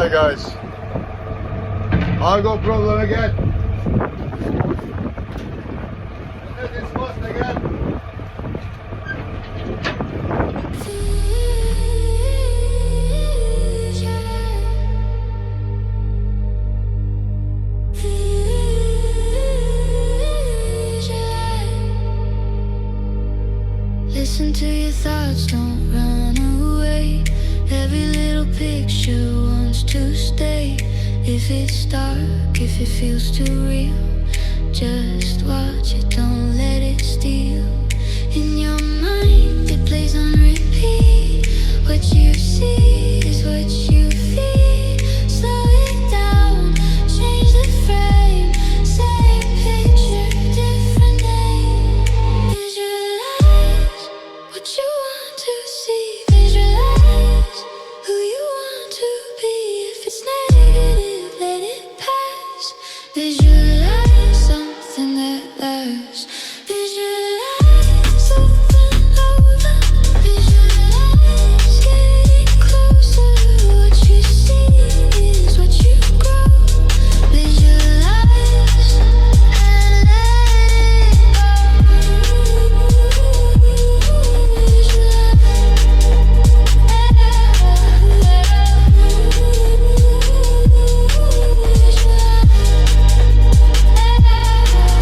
Sorry guys, I got problem again. It's lost again. Listen to your thoughts, don't run away. Every little picture wants to stay. If it's dark, if it feels too real, just watch it, don't let it steal. In your mind, it plays on repeat. What you see is what you feel. Slow it down, change the frame. Same picture, different name. Visualize what you want to see. Visualize who you want to be. If it's negative, let it pass. Visualize something that lasts. Visualize over and over. Visualize getting closer. What you see is what you grow. Visualize and let it go.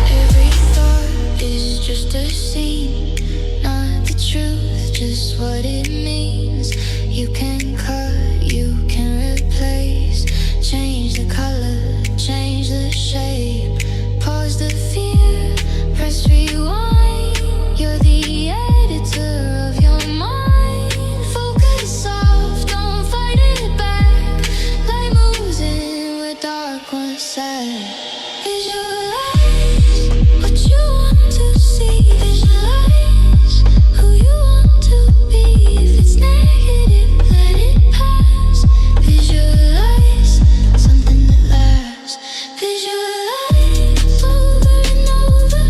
Every thought is just a scene, not the truth, just what it means. You can cut, you can replace, change the color, change the shape, pause the fear, press rewind. You're the editor of your mind. Focus off, don't fight it back. Light moves in where dark once sat. Visualize what you want to see. Visualize who you want to be. If it's negative, let it pass. Visualize something that lasts. Visualize over and over.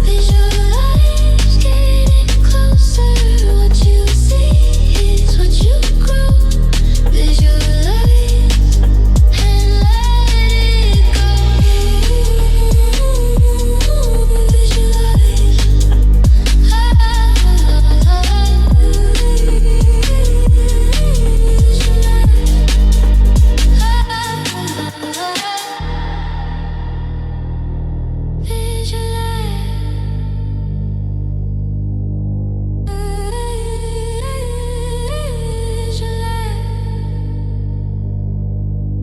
Visualize getting closer. What you see is what you grow. Visualize and let it go.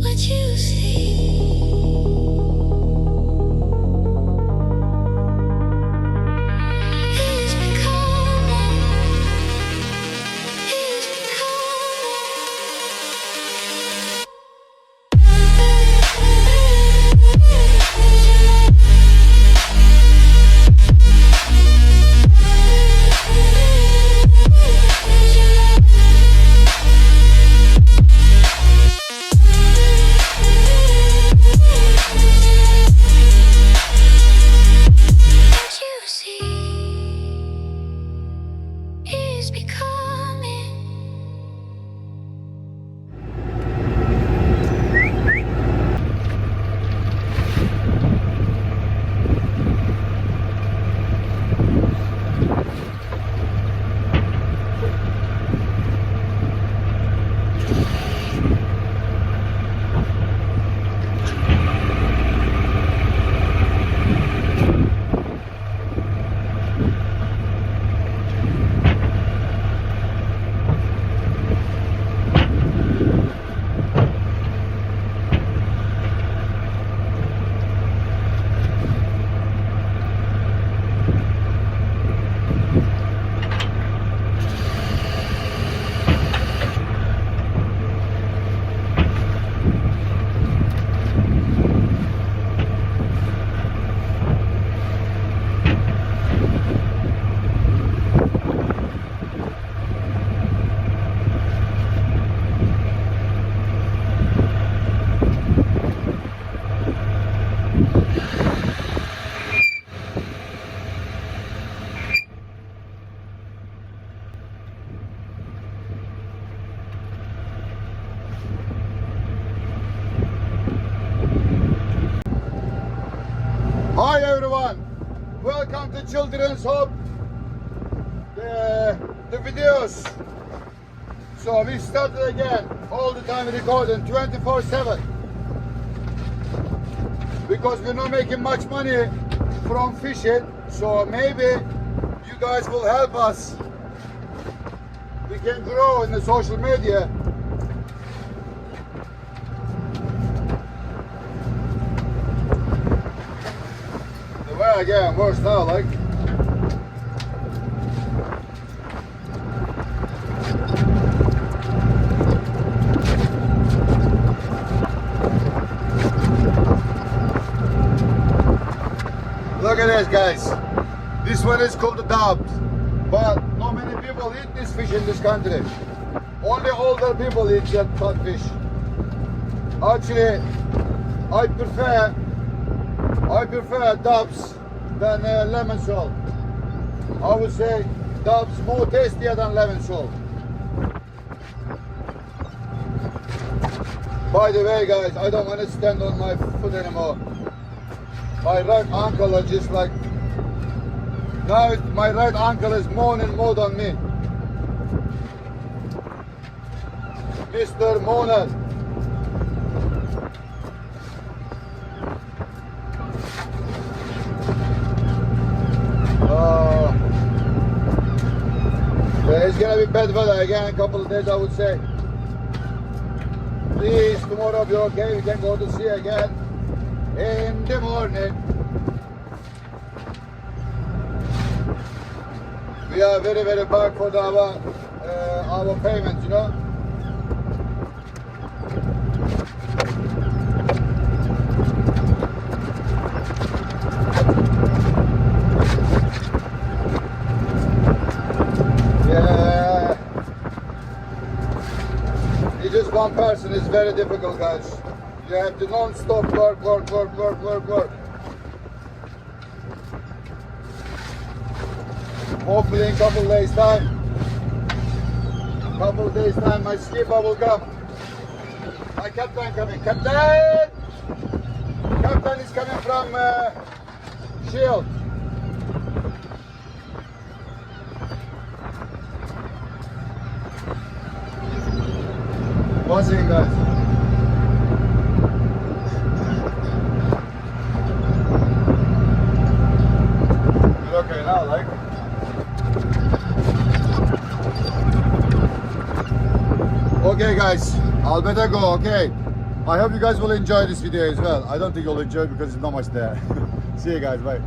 What you see. Is becoming. Hi everyone, welcome to Children's Home, the videos. So we started again, all the time recording 24/7 because we're not making much money from fishing, so maybe you guys will help us. We can grow in the social media. The way again worse now, like. Look at this, guys. This one is called the dubs, but not many people eat this fish in this country. Only older people eat that catfish. Actually, I prefer dubs than lemon salt. I would say dubs more tastier than lemon salt. By the way, guys, I don't want to stand on my foot anymore. My right ankle is just like, now my right ankle is moaning more than me. Mr. Moaner. It's gonna be bad weather again in a couple of days, I would say. Please, tomorrow be okay, we can go to sea again in the morning. We are very, very bad for our payments, you know. Yeah. It's just one person, it's very difficult, guys. You have to non-stop work. Hopefully in a couple of days time, my skipper will come. My captain coming. Captain is coming from Shield. One second, guys. You're okay now, like? Okay, guys, I'll better go, okay? I hope you guys will enjoy this video as well. I don't think you'll enjoy it because there's not much there. See you guys, bye.